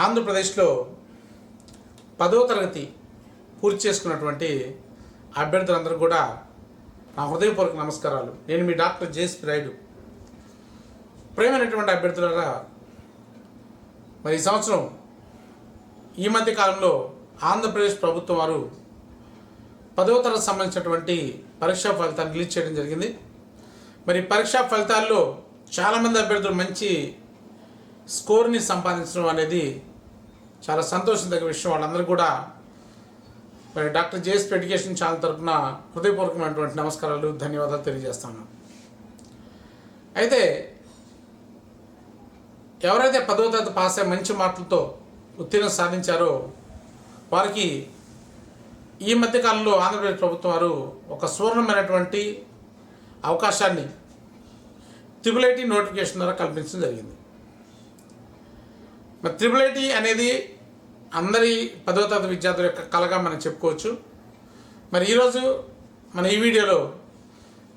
ఆంధ్రప్రదేశ్లో 10వ తరగతి పూర్తి చేసుకున్నటువంటి అభ్యర్థులందరూ కూడా నా హృదయపూర్వక నమస్కారాలు. నేను మీ డాక్టర్ జేఎస్పీ రాయుడు. ప్రియమైనటువంటి అభ్యర్థులారా, మరి ఈ సంవత్సరం ఈ మధ్య కాలంలో ఆంధ్రప్రదేశ్ ప్రభుత్వం వారు 10వ తరగతి సంబంధించినటువంటి పరీక్షా ఫలితాలు రిలీజ్ చేయడం జరిగింది. మరి పరీక్షా ఫలితాల్లో చాలామంది అభ్యర్థులు మంచి స్కోర్ని సంపాదించడం అనేది చాలా సంతోషించదగ్గ విషయం. వాళ్ళందరూ కూడా మరి డాక్టర్ జేఎస్పీ ఎడ్యుకేషన్ ఛానల్ తరఫున హృదయపూర్వకమైనటువంటి నమస్కారాలు, ధన్యవాదాలు తెలియజేస్తాను. అయితే ఎవరైతే 10వ తరగతి పాస్ అయ్యి మంచి మార్కులతో ఉత్తీర్ణత సాధించారో వారికి ఈ మధ్యకాలంలో ఆంధ్రప్రదేశ్ ప్రభుత్వం వారు ఒక సువర్ణమైనటువంటి అవకాశాన్ని ట్రిపుల్ ఐటీ నోటిఫికేషన్ ద్వారా కల్పించడం జరిగింది. మరి ట్రిపుల్ ఐటీ అనేది అందరి 10వ తరగతి విద్యార్థుల యొక్క కలగా మనం చెప్పుకోవచ్చు. మరి ఈరోజు మన ఈ వీడియోలో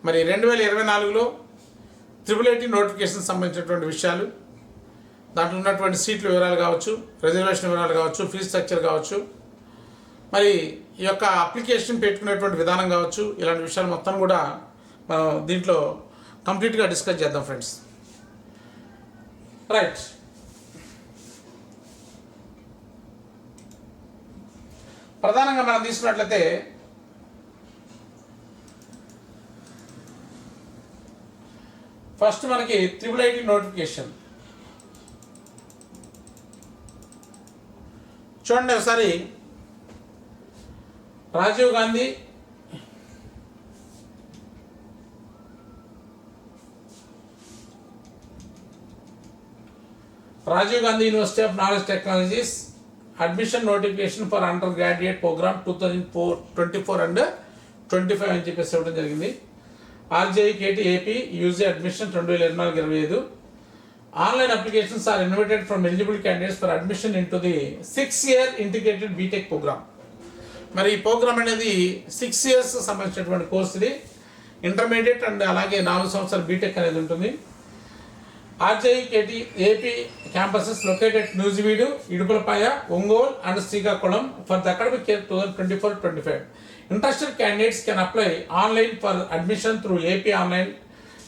మరి 2024లో ట్రిపుల్ ఐటీ నోటిఫికేషన్ సంబంధించినటువంటి విషయాలు, దాంట్లో ఉన్నటువంటి సీట్ల వివరాలు కావచ్చు, రిజర్వేషన్ వివరాలు కావచ్చు, ఫీజు స్ట్రక్చర్ కావచ్చు, మరి ఈ యొక్క అప్లికేషన్ పెట్టుకునేటువంటి విధానం కావచ్చు, ఇలాంటి విషయాలు మొత్తం కూడా మనం దీంట్లో కంప్లీట్గా డిస్కస్ చేద్దాం ఫ్రెండ్స్. రైట్, ప్రధానంగా మనం తీసుకున్నట్లయితే ఫస్ట్ మనకి ట్రిపుల్ ఐటీ నోటిఫికేషన్ చూడండి ఒకసారి. Rajiv Gandhi university of knowledge technologies admission notification for undergraduate program 2024 and 25 అని చెప్పేసి ఇవ్వడం జరిగింది. RGUKT AP UG admission 2024-25. Online applications are invited from eligible candidates for admission into the 6-year integrated BTech program. మరి ఈ programme అనేది 6 years సంబంధించినటువంటి course. ఇది intermediate and అలాగే 4 సంవత్సరాల బీటెక్ అనేది ఉంటుంది. RGUKT AP campuses located Nuzvid, Idupulapaya, Ongole and Srikakulam for the academic year 2024-25. Interested candidates can apply online for admission through AP online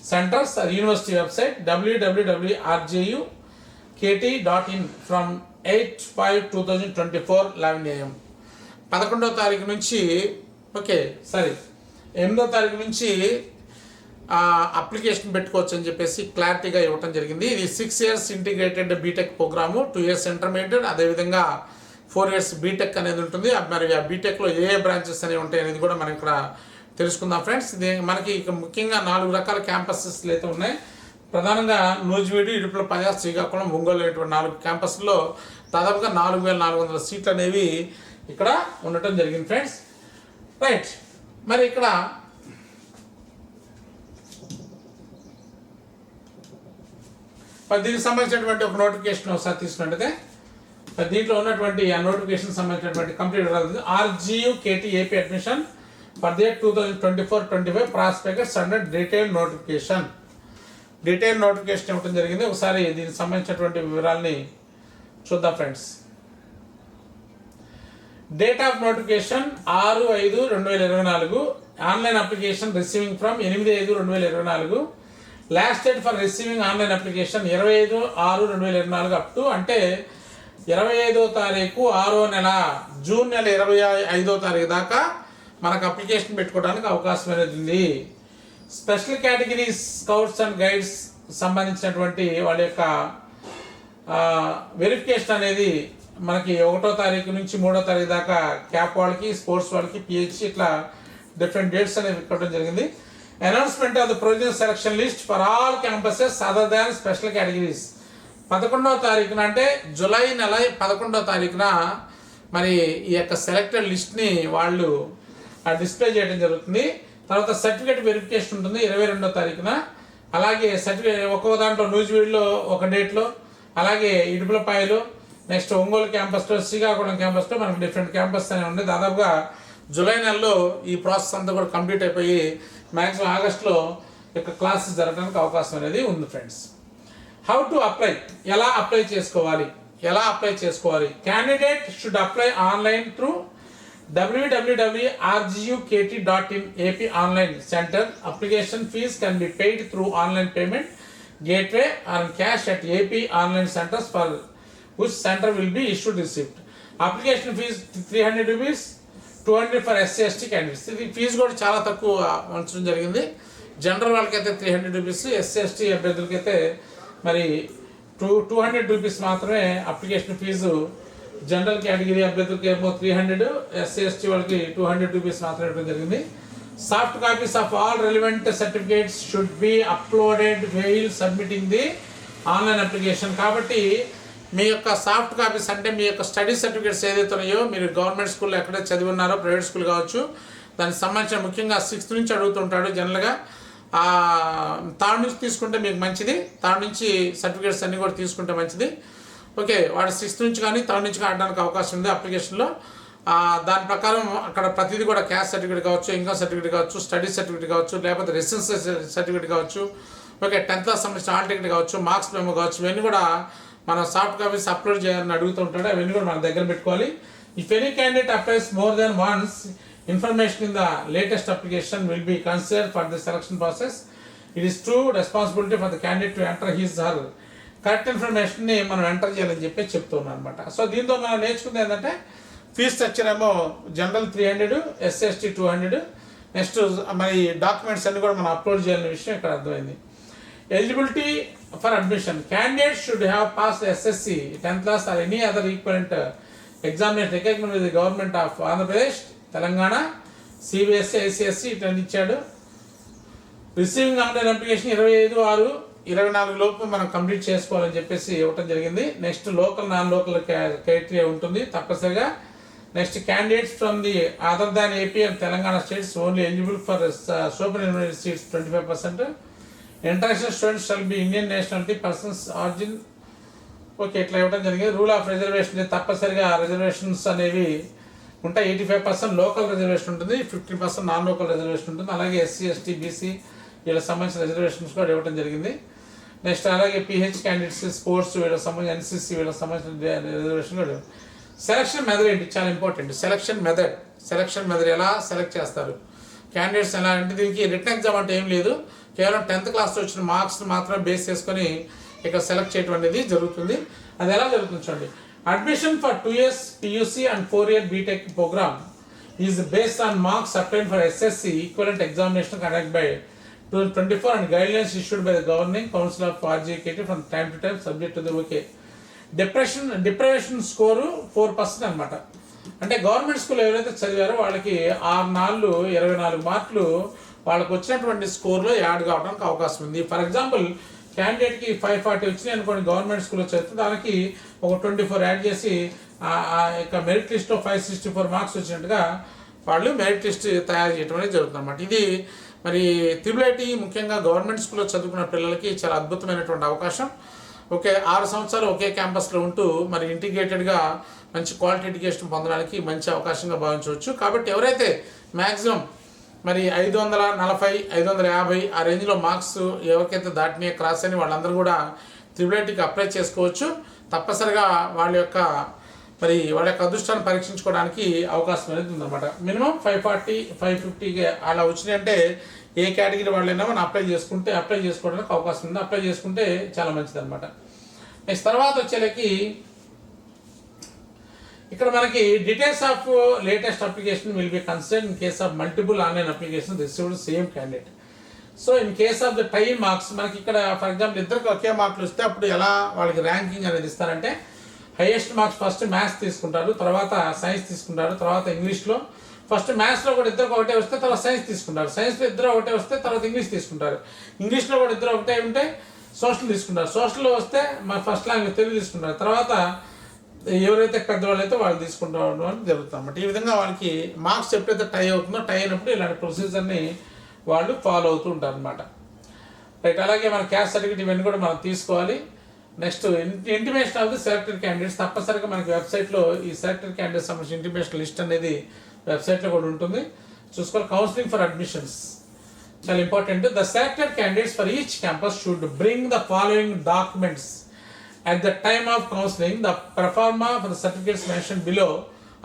centers or university website www.rjukt.in from 8/5/2024 11 AM. 11వ తారీఖు నుంచి 8వ తారీఖు నుంచి అప్లికేషన్ పెట్టుకోవచ్చు అని చెప్పేసి క్లారిటీగా ఇవ్వటం జరిగింది. ఇది 6 years integrated BTech programme, 2 years intermediate, అదేవిధంగా 4 years బీటెక్ అనేది ఉంటుంది. మరి ఆ బీటెక్లో ఏ బ్రాంచెస్ అనేవి ఉంటాయి అనేది కూడా మనం ఇక్కడ తెలుసుకుందాం ఫ్రెండ్స్. ఇది మనకి ముఖ్యంగా 4 రకాల క్యాంపసెస్లు అయితే ఉన్నాయి. ప్రధానంగా నూజివీడు, ఇడుపులపాయ, శ్రీకాకుళం, ఒంగోలు అనేటువంటి 4 క్యాంపస్లో దాదాపుగా 4400 సీట్లు అనేవి ఇక్కడ ఉండటం జరిగింది ఫ్రెండ్స్. రైట్, మరి ఇక్కడ దీనికి సంబంధించినటువంటి ఒక నోటిఫికేషన్ ఒకసారి తీసుకున్నట్టయితే దీంట్లో ఉన్నటువంటి ఆ నోటిఫికేషన్ సంబంధించినటువంటి complete RGU KT AP admission for the 2024-25 prospectus and detail notification ఇవ్వడం జరిగింది. ఒకసారి దీనికి సంబంధించినటువంటి వివరాలని చూద్దాం friends. Date of notification 6/5/2024. Online application receiving from 8/5/2024. Last date for receiving online application 25/6/2024 up to అంటే 25వ తారీఖు 6వ నెల జూన్ నెల 25వ తారీఖు దాకా మనకు అప్లికేషన్ పెట్టుకోవడానికి అవకాశం అనేది ఉంది. Special categories scouts and guides సంబంధించినటువంటి వాళ్ళ యొక్క వెరిఫికేషన్ అనేది మనకి 1వ తారీఖు నుంచి 3వ తారీఖు దాకా క్యాప్ వాళ్ళకి, స్పోర్ట్స్ వాళ్ళకి, పిహెచ్సి ఇట్లా డిఫరెంట్ డేట్స్ అనేవి ఇవ్వడం జరిగింది. Announcement of the provisional selection list for all campuses other than special categories 11వ తారీఖున అంటే జూలై నెల 11వ తారీఖున మరి ఈ యొక్క సెలెక్టెడ్ లిస్ట్ని వాళ్ళు డిస్ప్లే చేయడం జరుగుతుంది. తర్వాత సర్టిఫికేట్ వెరిఫికేషన్ ఉంటుంది 22వ తారీఖున. అలాగే సర్టిఫికేట్ ఒక్కొక్క దాంట్లో నూజివీడులో ఒక డేట్లో, అలాగే ఇడుపులపాయలో, నెక్స్ట్ ఒంగోలు క్యాంపస్లో, శ్రీకాకుళం క్యాంపస్లో మనకు డిఫరెంట్ క్యాంపస్ అనేవి ఉన్నాయి. దాదాపుగా జూలై నెలలో ఈ ప్రాసెస్ అంతా కూడా కంప్లీట్ అయిపోయి మ్యాక్సిమం ఆగస్టులో యొక్క క్లాసెస్ జరగడానికి అవకాశం అనేది ఉంది ఫ్రెండ్స్. హౌ టు అప్లై, ఎలా అప్లై చేసుకోవాలి ఎలా అప్లై చేసుకోవాలి? Candidate should apply online through www.rgukt.in AP online center. Application fees can be paid through online payment gateway or cash at AP online centers for which center will be issued receipt. Application fees 300 rupees, 200 for SC/ST candidates. ఇది fee కూడా చాలా తక్కువ ఉంచడం జరిగింది. General వాళ్ళకైతే 300 rupees, SC/ST అభ్యర్థులకైతే మరి 200 rupees మాత్రమే application fee. General category అభ్యర్థులకి ఏమో 300, SC/ST వాళ్ళకి 200 రూపీస్ మాత్రమే ఇవ్వడం జరిగింది. Soft copies of all relevant certificates should be uploaded veil submitting the online application. కాబట్టి మీ యొక్క సాఫ్ట్ కాపీస్ అంటే మీ యొక్క స్టడీ సర్టిఫికేట్స్ ఏదైతే ఉన్నాయో, మీరు గవర్నమెంట్ స్కూల్లో ఎక్కడ చదివి ఉన్నారో, ప్రైవేట్ స్కూల్ కావచ్చు, దానికి సంబంధించిన ముఖ్యంగా 6th నుంచి అడుగుతుంటాడు జనరల్గా. థర్డ్ నుంచి తీసుకుంటే మీకు మంచిది, థర్డ్ నుంచి సర్టిఫికేట్స్ అన్నీ కూడా తీసుకుంటే మంచిది. ఓకే, వాడు 6th నుంచి కానీ 3rd నుంచి ఆడడానికి అవకాశం ఉంది అప్లికేషన్లో. దాని ప్రకారం అక్కడ ప్రతిదీ కూడా క్యాస్ట్ సర్టిఫికేట్ కావచ్చు, ఇన్కమ్ సర్టిఫికేట్ కావచ్చు, స్టడీ సర్టిఫికేట్ కావచ్చు, లేకపోతే రెసిడెన్స్ సర్టిఫికేట్ కావచ్చు, ఓకే 10th క్లాస్ సంబంధించిన హాల్ టికెట్ కావచ్చు, మార్క్స్ మెమో కావచ్చు, ఇవన్నీ కూడా మనం సాఫ్ట్ కాపీస్ అప్లోడ్ చేయాలని అడుగుతూ ఉంటాడు. అవన్నీ కూడా మన దగ్గర పెట్టుకోవాలి. If any candidate applies more than once, information in the latest application will be considered for the selection process. It is true responsibility for the candidate to enter his or her correct ఇన్ఫర్మేషన్ని మనం enter చేయాలని చెప్పి చెప్తున్నాం అనమాట. So దీంతో మనం నేర్చుకుంది ఏంటంటే ఫీజ్ స్ట్రక్చర్ ఏమో జనరల్ 300, SC/ST 200. నెక్స్ట్ మరి డాక్యుమెంట్స్ అన్ని కూడా మనం అప్లోడ్ చేయాలనే విషయం ఇక్కడ అర్థమైంది. Eligibility for admission. Candidate should have pass SSC 10th class or any other equivalent examination recognized by the government of Andhra Pradesh, Telangana, CBSE, ICSE ఇట్లా ఇచ్చాడు. రిసీవింగ్ ఆన్లైన్ అప్లికేషన్ 25/6/24 లోపు మనం కంప్లీట్ చేసుకోవాలని చెప్పేసి ఇవ్వటం జరిగింది. Next local non local criteria ఉంటుంది తప్పనిసరిగా. Next candidates from the other than AP and Telangana states only eligible for super university seats 25%. International students shall be Indian nationality persons origin. Okay, ఇట్లా ఇవ్వడం జరిగింది. రూల్ ఆఫ్ రిజర్వేషన్ తప్పనిసరిగా reservations అనేవి ఉంటాయి. 85% local reservation ఉంటుంది, 50% non local reservation ఉంటుంది. అలాగే SC/ST BC వీళ్ళకి సంబంధించిన రిజర్వేషన్స్ కూడా ఇవ్వడం జరిగింది. నెక్స్ట్ అలాగే PH క్యాండిడేట్స్, స్పోర్ట్స్ వీళ్ళకి సంబంధించి, NCC వీళ్ళకి సంబంధించిన రిజర్వేషన్ కూడా. సెలక్షన్ మెథడ్ ఏంటి చాలా ఇంపార్టెంట్. సెలక్షన్ మెథడ్ ఎలా సెలెక్ట్ చేస్తారు క్యాండిడేట్స్ ఎలా అంటే, దీనికి రిటన్ ఎగ్జామ్ అంటే ఏం లేదు, కేవలం 10th క్లాస్లో వచ్చిన మార్క్స్ మాత్రమే బేస్ చేసుకొని ఇక్కడ సెలెక్ట్ చేయడం అనేది జరుగుతుంది. అది ఎలా జరుగుతుంది చూడండి. Admission for 2 years PUC and 4-year BTech program is based on marks obtained for SSC equivalent examination conducted by 2024 and guidelines issued by the governing council of RGKT from time to time subject to the deprivation score 4% అనమాట. అంటే government school ఎవరైతే చదివారో వాళ్ళకి 24 మార్కులు వాళ్ళకి వచ్చినటువంటి స్కోర్లో add కావడానికి అవకాశం ఉంది. ఫర్ ఎగ్జాంపుల్ క్యాండిడేట్కి 540 వచ్చినాయి అనుకోండి, గవర్నమెంట్ స్కూల్లో చదివితే దానికి ఒక 24 యాడ్ చేసి ఇక మెరిట్ లిస్ట్లో 564 మార్క్స్ వచ్చినట్టుగా వాళ్ళు మెరిట్ లిస్ట్ తయారు చేయడం అనేది జరుగుతుంది అన్నమాట. ఇది మరి TIIT ముఖ్యంగా గవర్నమెంట్ స్కూల్లో చదువుకున్న పిల్లలకి చాలా అద్భుతమైనటువంటి అవకాశం. ఓకే, 6 సంవత్సరాలు ఒకే క్యాంపస్లో ఉంటూ మరి ఇంటిగ్రేటెడ్గా మంచి క్వాలిటీ ఎడ్యుకేషన్ పొందడానికి మంచి అవకాశంగా భావించవచ్చు. కాబట్టి ఎవరైతే మ్యాక్సిమం మరి 540, 550 ఆ రేంజ్లో మార్క్స్ ఎవరికైతే దాటినాయో క్రాస్ అని వాళ్ళందరూ కూడా TIITకి అప్లై చేసుకోవచ్చు. తప్పనిసరిగా వాళ్ళ యొక్క అదృష్టాన్ని పరీక్షించుకోవడానికి అవకాశం అనేది ఉందన్నమాట. మినిమం 540, 550 అలా వచ్చినాయంటే ఏ కేటగిరీ వాళ్ళైనా మనం అప్లై చేసుకోవడానికి అవకాశం ఉంది. అప్లై చేసుకుంటే చాలా మంచిది అనమాట. నెక్స్ట్ తర్వాత వచ్చేలకి ఇక్కడ మనకి details of latest application will be considered in case of multiple online application received same candidate. So in case of the tie marks మనకి ఇక్కడ ఫర్ ఎగ్జాంపుల్ ఇద్దరికి ఒకే మార్కులు వస్తే అప్పుడు ఎలా వాళ్ళకి ర్యాంకింగ్ అనేది ఇస్తారంటే, హైయెస్ట్ మార్క్స్ ఫస్ట్ మ్యాథ్స్ తీసుకుంటారు, తర్వాత సైన్స్ తీసుకుంటారు, తర్వాత ఇంగ్లీష్లో ఫస్ట్ మ్యాథ్స్లో కూడా ఇద్దరు ఒకటే వస్తే తర్వాత సైన్స్ తీసుకుంటారు, సైన్స్లో ఇద్దరు ఒకటే వస్తే తర్వాత ఇంగ్లీష్ తీసుకుంటారు, ఇంగ్లీష్లో కూడా ఇద్దరు ఒకటే ఉంటే సోషల్ తీసుకుంటారు, సోషల్లో వస్తే మన ఫస్ట్ లాంగ్వేజ్ తెలుగు తీసుకుంటారు, తర్వాత ఎవరైతే పెద్దవాళ్ళు అయితే వాళ్ళు తీసుకుంటూ ఉండడం జరుగుతుంది అన్నమాట. ఈ విధంగా వాళ్ళకి మార్క్స్ ఎప్పుడైతే టై అవుతుందో టై అయినప్పుడు ఇలాంటి ప్రొసీజర్ని వాళ్ళు ఫాలో అవుతూ ఉంటారు అనమాట. రైట్, అలాగే మన క్యాస్ట్ సర్టిఫికేట్ ఇవన్నీ కూడా మనం తీసుకోవాలి. Next intimation of the selected candidates. తప్పనిసరిగా మనకి వెబ్సైట్లో ఈ సెలెక్టెడ్ క్యాండిడేట్స్ సంబంధించిన ఇంటిమేషన్ లిస్ట్ అనేది వెబ్సైట్లో కూడా ఉంటుంది, చూసుకోవాలి. కౌన్సిలింగ్ ఫర్ అడ్మిషన్స్ చాలా important. The selected candidates for each campus should bring the following documents at the time of counseling the proforma for the certificates mentioned below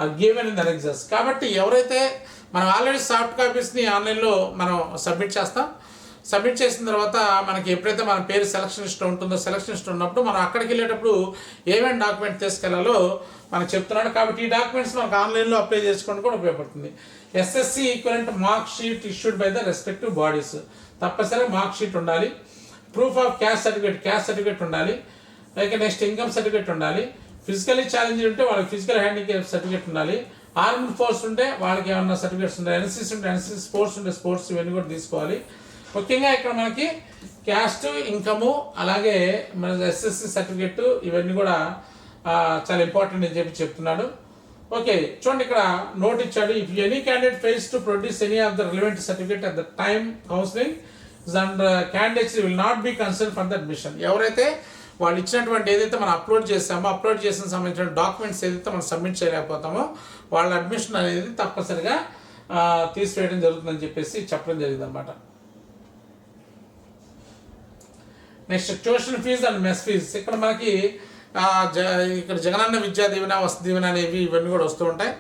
are given in the annexes. కాబట్టి ఎవరైతే మనం already soft కాపీస్ని ఆన్లైన్లో మనం submit చేస్తాం. Submit చేసిన తర్వాత మనకి ఎప్పుడైతే మన పేరు సెలక్షన్ లిస్ట్ ఉంటుందో, సెలక్షన్ లిస్ట్ ఉన్నప్పుడు మనం అక్కడికి వెళ్ళేటప్పుడు ఏమేమి డాక్యుమెంట్ తీసుకెళ్లాలో మనకు చెప్తున్నాడు. కాబట్టి ఈ డాక్యుమెంట్స్ మనకు ఆన్లైన్లో అప్లై చేసుకోవడానికి కూడా ఉపయోగపడుతుంది. SSC equivalent mark sheet issued by the respective bodies, తప్పనిసరిగా మార్క్ షీట్ ఉండాలి. ప్రూఫ్ ఆఫ్ క్యాస్ట్ సర్టిఫికేట్ ఉండాలి. అలాగే నెక్స్ట్ ఇన్కమ్ సర్టిఫికేట్ ఉండాలి. ఫిజికలీ ఛాలెంజ్ ఉంటే వాళ్ళకి ఫిజికల్ హ్యాండిక్యాప్ సర్టిఫికేట్ ఉండాలి. ఆర్మ్డ్ ఫోర్స్ ఉంటే వాళ్ళకి ఏమన్నా సర్టిఫికేట్స్ ఉండాలి. ఎన్సీసీ ఉంటే ఎన్సీసీ, స్పోర్ట్స్ ఉంటే స్పోర్ట్స్, ఇవన్నీ కూడా తీసుకోవాలి. ముఖ్యంగా ఇక్కడ మనకి క్యాస్ట్, ఇన్కము, అలాగే మన ఎస్ఎస్సి సర్టిఫికేట్, ఇవన్నీ కూడా చాలా ఇంపార్టెంట్ అని చెప్తున్నాడు. ఓకే, చూడండి ఇక్కడ నోట్ ఇచ్చాడు. If any candidate fails to produce any of the relevant certificate at the time counselling and candidates will not be considered for the admission. ఎవరైతే వాళ్ళు ఇచ్చినటువంటి ఏదైతే మనం అప్లోడ్ చేసామో, అప్లోడ్ చేసిన సంబంధించిన డాక్యుమెంట్స్ ఏదైతే మనం సబ్మిట్ చేయలేకపోతామో వాళ్ళ అడ్మిషన్ అనేది తప్పనిసరిగా తీసివేయడం జరుగుతుందని చెప్పేసి చెప్పడం జరిగింది అనమాట. Next tuition fee and mess fee. ఇక్కడ మనకి ఇక్కడ జగనన్న విద్యా దీవెన, వసతి దీవెన అనేవి ఇవన్నీ కూడా వస్తూ ఉంటాయి.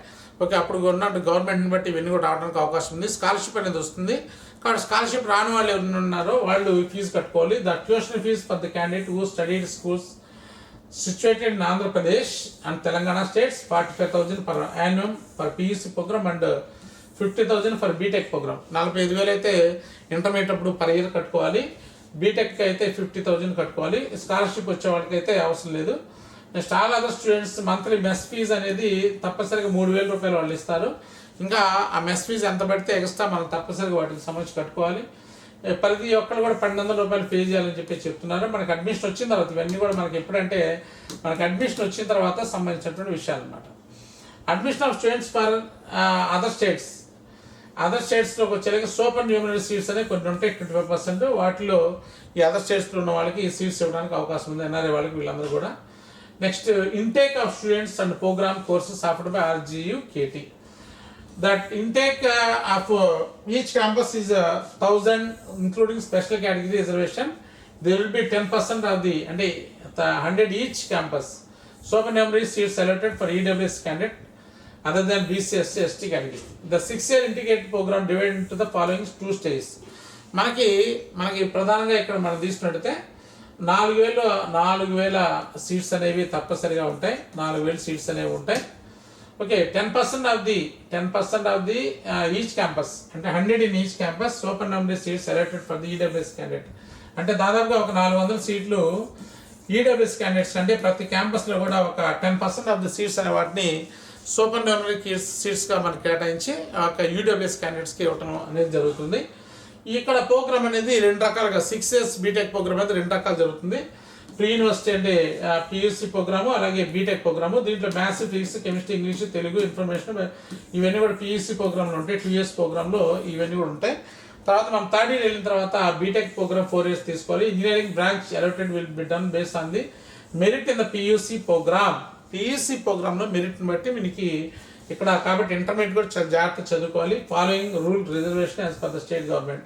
ఓకే, అప్పుడు ఉన్నట్టు గవర్నమెంట్ని బట్టి ఇవన్నీ కూడా రావడానికి అవకాశం ఉంది. స్కాలర్షిప్ అనేది వస్తుంది. కాబట్టి స్కాలర్షిప్ రాని వాళ్ళు ఎవరు ఉన్నారో వాళ్ళు ఫీజు కట్టుకోవాలి. The tuition fee for the candidate who studied schools situated in Andhra Pradesh and Telangana states 45,000 per annum for PUC program and 50,000 for BTech program. 45,000 అయితే ఇంటర్మీడియట్ అప్పుడు పర్ ఇయర్ కట్టుకోవాలి. బీటెక్కి అయితే 50,000 కట్టుకోవాలి. స్కాలర్షిప్ వచ్చే వాళ్ళకి అయితే అవసరం లేదు. Next all other students monthly mess fees అనేది తప్పనిసరిగా 3,000 రూపాయలు వాళ్ళు ఇస్తారు. ఇంకా ఆ మెస్ ఫీజ్ ఎంత పడితే ఎక్స్ట్రా మనం తప్పనిసరిగా వాటికి సంబంధించి కట్టుకోవాలి. ప్రతి ఒక్కరు కూడా 1,200 రూపాయలు పే చేయాలని చెప్పి చెప్తున్నారు. మనకి అడ్మిషన్ వచ్చిన తర్వాత ఇవన్నీ కూడా మనకి ఎప్పుడంటే మనకి అడ్మిషన్ వచ్చిన తర్వాత సంబంధించినటువంటి విషయాలు అన్నమాట. Admission of students for other స్టేట్స్లోకి వచ్చేలాగా సూపర్ న్యూమరీ సీట్స్ అనేవి కొన్ని ఉంటాయి, 25%. వాటిలో ఈ అదర్ స్టేట్స్లో ఉన్న వాళ్ళకి ఈ సీట్స్ ఇవ్వడానికి అవకాశం ఉంది, ఎన్ఆర్ఐ వాళ్ళకి, వీళ్ళందరూ కూడా. Next intake of students and program courses offered by RGU KT. That intake of each campus is 1,000 including special category reservation. There will be 10% of the 100 each campus. Supernumerary seats allotted for EWS candidate other than BC, SC, ST category. The 6-year integrated program divided into the following 2 stages. మనకి ప్రధానంగా ఇక్కడ మనం తీసుకున్నట్టయితే 4,000 seats అనేవి తప్పనిసరిగా ఉంటాయి. 4,000 seats అనేవి ఉంటాయి. Okay, 10% of the each campus, అంటే 100 in each campus. Super న్యూమరీ seats selected for the EWS candidate. అంటే దాదాపుగా ఒక 400 సీట్లు ఈడబ్ల్యూఎస్ క్యాండిడేట్స్, అంటే ప్రతి క్యాంపస్లో కూడా ఒక 10% ఆఫ్ ది సీట్స్ అనే వాటిని సూపర్ న్యూమరీ సీట్స్గా మనకి కేటాయించి ఒక ఈడబ్ల్యూఎస్ క్యాండిడేట్స్కి ఇవ్వటం అనేది జరుగుతుంది. ఇక్కడ ప్రోగ్రామ్ అనేది 2 రకాలుగా 6 years బీటెక్ ప్రోగ్రామ్ అనేది 2 రకాలు జరుగుతుంది. ప్రీ యూనివర్సిటీ అంటే పియూసీ ప్రోగ్రాము, అలాగే బీటెక్ ప్రోగ్రాము. దీంట్లో maths, physics, chemistry, English, Telugu, information ఇవన్నీ కూడా పియూసీ ప్రోగ్రాంలో ఉంటాయి. 2 years ప్రోగ్రాంలో ఇవన్నీ కూడా ఉంటాయి. తర్వాత మనం 3rd year వెళ్ళిన తర్వాత బీటెక్ ప్రోగ్రామ్ 4 years తీసుకోవాలి. Engineering branch allocated will be done based on the merit in the PUC program. PUC ప్రోగ్రాంలో మెరిట్ని బట్టి మనకి ఇక్కడ కాబట్టి ఇంటర్మీడియట్ కూడా జాగ్రత్త చదువుకోవాలి. Following rule reservation as per the state government.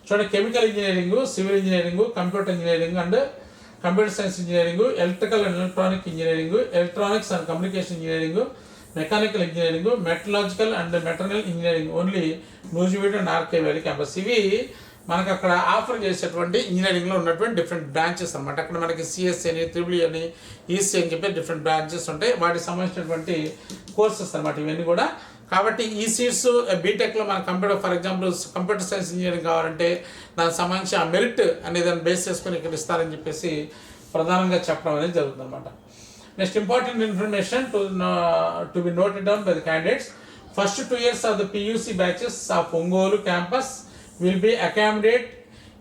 చూడండి, chemical engineering, civil engineering, computer engineering and computer science engineering, electrical and electronic engineering, electronics and communication engineering, mechanical engineering, metallurgical and material engineering only Nuzvid and RK valley campus. ఇవి మనకు అక్కడ offer చేసేటువంటి ఇంజనీరింగ్లో ఉన్నటువంటి different branches అనమాట. అక్కడ మనకి CSC అని, ట్రిపుల్ అని, ఈసీ అని చెప్పి డిఫరెంట్ బ్రాంచెస్ ఉంటాయి. వాటికి సంబంధించినటువంటి కోర్సెస్ అనమాట ఇవన్నీ కూడా. కాబట్టి ఈ సీట్స్ బీటెక్లో మన computer, for example computer science engineering కావాలంటే దానికి సంబంధించి ఆ మెరిట్ అనే దాన్ని బేస్ చేసుకొని ఇక్కడ ఇస్తారని చెప్పేసి ప్రధానంగా చెప్పడం అనేది జరుగుతుంది అనమాట. Next important information to be noted down by the candidates. First 2 years of the PUC batches of Ongole campus will be accommodated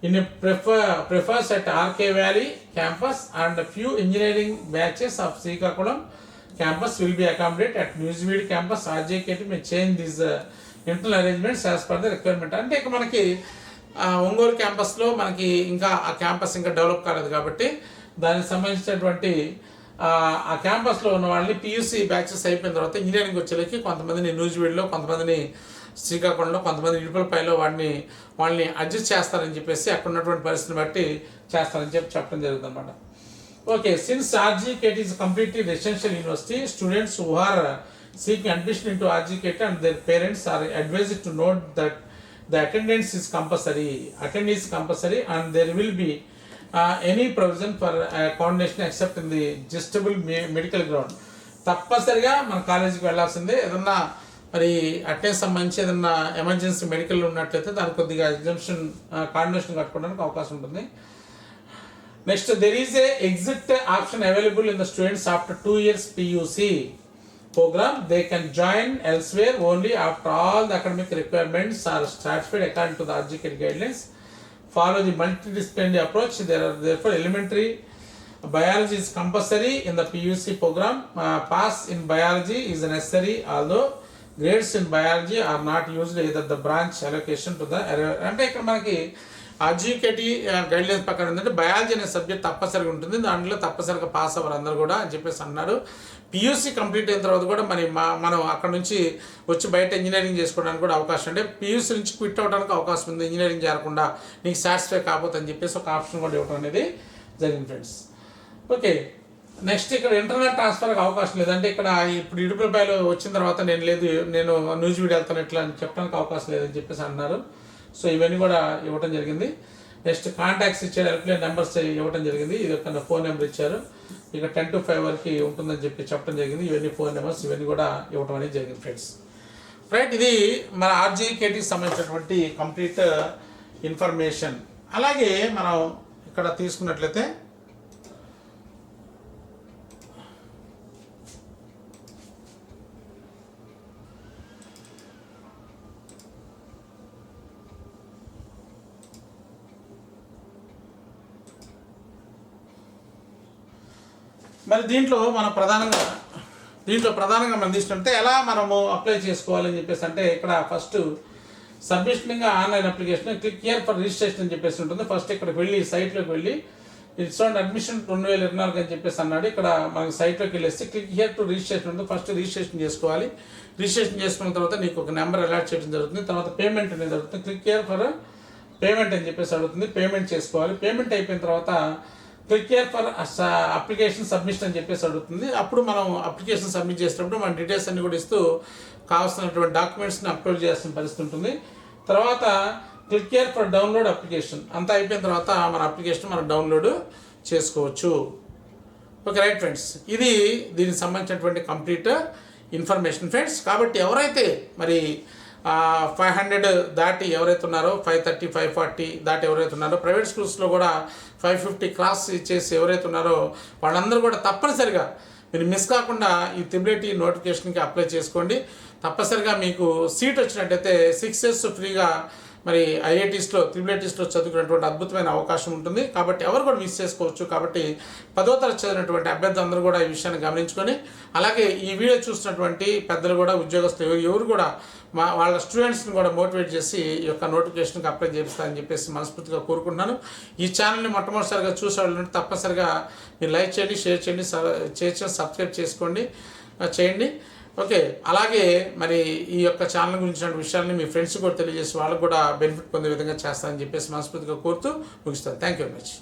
in a prefers at RK Valley campus, and a few engineering batches of Srikakulam campus will be accommodated at Newsweed campus. RJKT may change these internal arrangements as per the requirement. అంటే ఇక మనకి ఒంగోలు క్యాంపస్లో మనకి ఇంకా ఆ campus ఇంకా develop కాలేదు కాబట్టి దానికి సంబంధించినటువంటి ఆ క్యాంపస్లో ఉన్న వాళ్ళని పియూసీ బ్యాచెస్ అయిపోయిన తర్వాత ఇంజనీరింగ్ వచ్చేలకి కొంతమందిని నూజివీడ్లో, కొంతమందిని శ్రీకాకుళంలో, కొంతమంది ఇడుపులపైలో వాళ్ళని అడ్జస్ట్ చేస్తారని చెప్పేసి అక్కడ ఉన్నటువంటి పరిస్థితిని బట్టి చేస్తారని చెప్పడం జరుగుతుంది అనమాట. Okay, since RGKT is a completely residential university, students who are seeking admission into RGKT and their parents are advised to note that the attendance is compulsory. Attendance is compulsory, and there will be any provision for accommodation except in the justable medical ground. తప్పనిసరిగా మన కాలేజీకి వెళ్ళాల్సిందే. ఏదన్నా మరి attendance సంబంధించి ఏదన్నా emergency medical ఉన్నట్లయితే దానికి కొద్దిగా ఎగ్జామ్షన్ కాండినేషన్ కట్టుకోవడానికి అవకాశం ఉంటుంది. Next, there is a exit option available in the students after 2 years PUC program. They can join elsewhere only after all the academic requirements are satisfied according to the RGKT guidelines. Follow the multidisciplinary approach. There are therefore elementary biology is compulsory in the PUC program. Pass in biology is necessary, although grades in biology are not used either the branch allocation to the అంటే ఇక్కడ మనకి RGKT guidelines ప్రకారం ఏంటంటే biology అనే subject తప్పనిసరిగా ఉంటుంది, దాంట్లో తప్పనిసరిగా పాస్ అవ్వరు అందరు కూడా అని చెప్పేసి అన్నారు. పియూసీ కంప్లీట్ అయిన తర్వాత కూడా మనం అక్కడ నుంచి వచ్చి బయట ఇంజనీరింగ్ చేసుకోవడానికి కూడా అవకాశం, అంటే పియూసీ నుంచి క్విట్ అవ్వడానికి అవకాశం ఉంది ఇంజనీరింగ్ చేరకుండా నీకు సాటిస్ఫై కాకపోతే అని చెప్పేసి ఒక ఆప్షన్ కూడా ఇవ్వడం అనేది జరిగింది ఫ్రెండ్స్. ఓకే, నెక్స్ట్ ఇక్కడ ఇంటర్నెట్ ట్రాన్స్ఫర్కి అవకాశం లేదంటే ఇక్కడ ఇప్పుడు ఇడుపులపైలో వచ్చిన తర్వాత నేను న్యూస్ వీడియో వెళ్తాను ఇట్లా అని చెప్పడానికి అవకాశం లేదని చెప్పేసి అన్నారు. సో ఇవన్నీ కూడా ఇవ్వడం జరిగింది. నెక్స్ట్ కాంటాక్ట్స్ ఇచ్చారు, హెల్ప్లైన్ నెంబర్స్ ఇవ్వడం జరిగింది. ఇది ఒక ఫోన్ నెంబర్ ఇచ్చారు, ఇక 10 to 5 వరకు ఉంటుందని చెప్పడం జరిగింది. ఇవన్నీ ఫోన్ నెంబర్స్ ఇవన్నీ కూడా ఇవ్వడం అనేది జరిగింది ఫ్రెండ్స్. రైట్, ఇది మన ఆర్జీకేటీకి సంబంధించినటువంటి కంప్లీట్ ఇన్ఫర్మేషన్. అలాగే మనం ఇక్కడ తీసుకున్నట్లయితే మరి దీంట్లో ప్రధానంగా మనం తీసుకుంటే ఎలా మనము అప్లై చేసుకోవాలని చెప్పేసి అంటే ఇక్కడ ఫస్ట్ సబ్మిషనింగ్ online application click here for registration అని చెప్పేసి ఉంటుంది. ఫస్ట్ ఇక్కడికి వెళ్ళి సైట్లోకి వెళ్ళి ఇట్స్ ఆన్ అడ్మిషన్ 2024 అని చెప్పేసి అన్నాడు. ఇక్కడ మనకి సైట్లోకి వెళ్ళేసి క్లిక్ హియర్ టు రిజిస్ట్రేషన్ ఉంటుంది. ఫస్ట్ రిజిస్ట్రేషన్ చేసుకోవాలి. రిజిస్ట్రేషన్ చేసుకున్న తర్వాత నీకు ఒక నెంబర్ అలాట్ చేయడం జరుగుతుంది. తర్వాత పేమెంట్ అనేది జరుగుతుంది. క్లిక్ హియర్ ఫర్ పేమెంట్ అని చెప్పేసి అడుగుతుంది. పేమెంట్ చేసుకోవాలి. పేమెంట్ అయిపోయిన తర్వాత click here for application submission అని చెప్పేసి అడుగుతుంది. అప్పుడు మనం అప్లికేషన్ సబ్మిట్ చేసేటప్పుడు మన డీటెయిల్స్ అన్ని కూడా ఇస్తూ కావాల్సినటువంటి డాక్యుమెంట్స్ని అప్లోడ్ చేయాల్సిన పరిస్థితి ఉంటుంది. తర్వాత click here for download application అంతా అయిపోయిన తర్వాత మన అప్లికేషన్ మనం డౌన్లోడ్ చేసుకోవచ్చు. ఓకే రైట్ ఫ్రెండ్స్, ఇది దీనికి సంబంధించినటువంటి కంప్లీట్ ఇన్ఫర్మేషన్ ఫ్రెండ్స్. కాబట్టి ఎవరైతే మరి 500 దాటి ఎవరైతే ఉన్నారో 530, 540 దాటి ఎవరైతే ఉన్నారో ప్రైవేట్ స్కూల్స్లో కూడా 550 క్రాస్ చేసి ఎవరైతే ఉన్నారో వాళ్ళందరూ కూడా తప్పనిసరిగా మీరు మిస్ కాకుండా ఈ త్రిబుల్ నోటిఫికేషన్కి అప్లై చేసుకోండి. తప్పనిసరిగా మీకు సీట్ వచ్చినట్టయితే 6 years ఫ్రీగా మరి ఐఐటీస్లో త్రిబుల్ చదువుకునేటువంటి అద్భుతమైన అవకాశం ఉంటుంది. కాబట్టి ఎవరు కూడా మిస్ చేసుకోవచ్చు. కాబట్టి 10వ తరగతి చదివినటువంటి అభ్యర్థులందరూ కూడా ఈ విషయాన్ని గమనించుకొని, అలాగే ఈ వీడియో చూసినటువంటి పెద్దలు కూడా ఉద్యోగస్తులు ఎవరు కూడా వాళ్ళ స్టూడెంట్స్ని కూడా మోటివేట్ చేసి ఈ యొక్క నోటిఫికేషన్కి అప్లై చేస్తారని చెప్పేసి మనస్ఫూర్తిగా కోరుకుంటున్నాను. ఈ ఛానల్ని మొట్టమొదటిసారిగా చూసేవాళ్ళు తప్పనిసరిగా మీరు లైక్ చేయండి, షేర్ చేయండి, సబ్స్క్రైబ్ చేయండి. ఓకే, అలాగే మరి ఈ యొక్క ఛానల్ గురించిన విషయాన్ని మీ ఫ్రెండ్స్ కూడా తెలియజేసి వాళ్ళకు కూడా బెనిఫిట్ పొందే విధంగా చేస్తారని చెప్పేసి మనస్ఫూర్తిగా కోరుతూ ముగిస్తాను. Thank you very much.